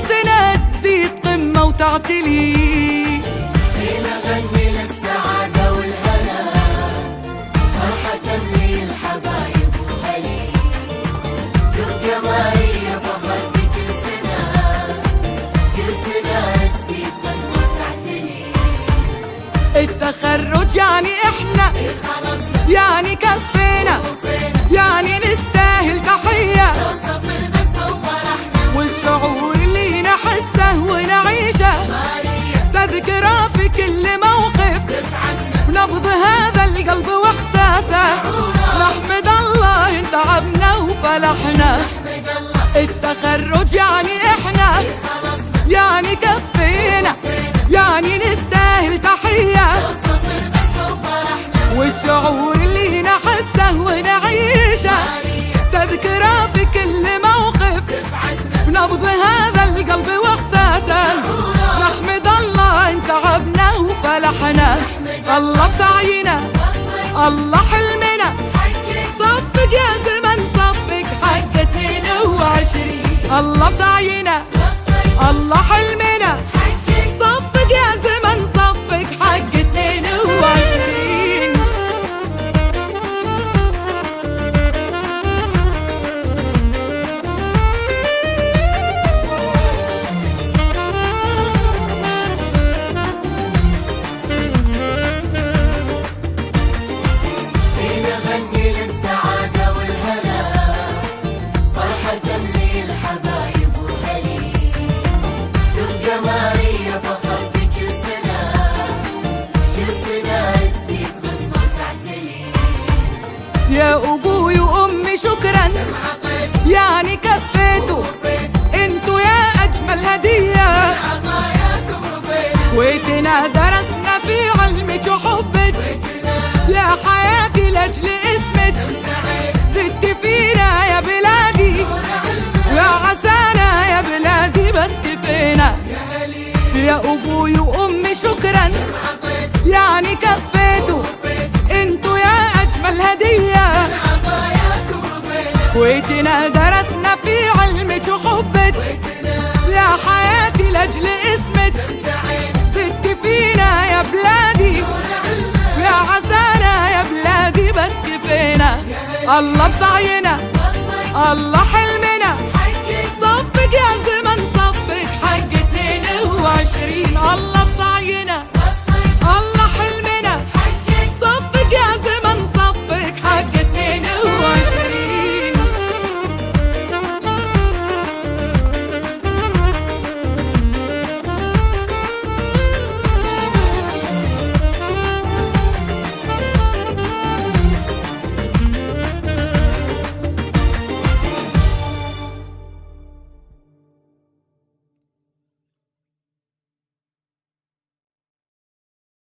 سنة تزيد قمة وتعتلي. نغني للسعادة والهنا، فرحة تملي الحبايب وهلي، تبقى ماريا فخر في كل سنة، كل سنة تزيد قمة وتعتلي. التخرج يعني احنا، يعني كفينا، يعني نستاهل تحية، توصف البسمة وفرحنا، والشعور اللي نحسه ونعيشه تذكره في كل موقف، ونبض هذا القلب واحساسه. نحمد الله ان تعبنا وفلحنا. التخرج يعني احنا، يعني كفينا، يعني نستاهل تحية، والشعور اللي نحسه ونعيشه تذكره في كل موقف، ونبض هذا القلب واحساسه. نحمد الله ان تعبنا وفلحنا. الله بسعينا، الله حلمنا، صفق يا زمن صفق حق 22. الله بسعينا، الله حلمنا، صفق يا زمن صفق حق 22. نغني للسعادة والهنا، فرحة تملي الحبايب وهلي، تبقى ماريا فخر في كل سنة، كل سنة تزيد قمة وتعتلي. يا أبوي وأمي شكرا، يعني كفيتوا انتوا يا أجمل هدية. كويتنا درسنا في علمك وحبك، يا حياتي لأجل اسمك زدت فينا يا بلادي، يا عسانا يا بلادي بس كفينا. يا أبوي وأمي شكرا، يعني كفيتوا انتوا يا أجمل هدية. كويتنا درسنا في علمك وحبك، يا حياتي لأجل اسمك زدت فينا يا بلادي، يا عسانا يا بلادي بس كفينا. الله بسعينا، الله حلمنا،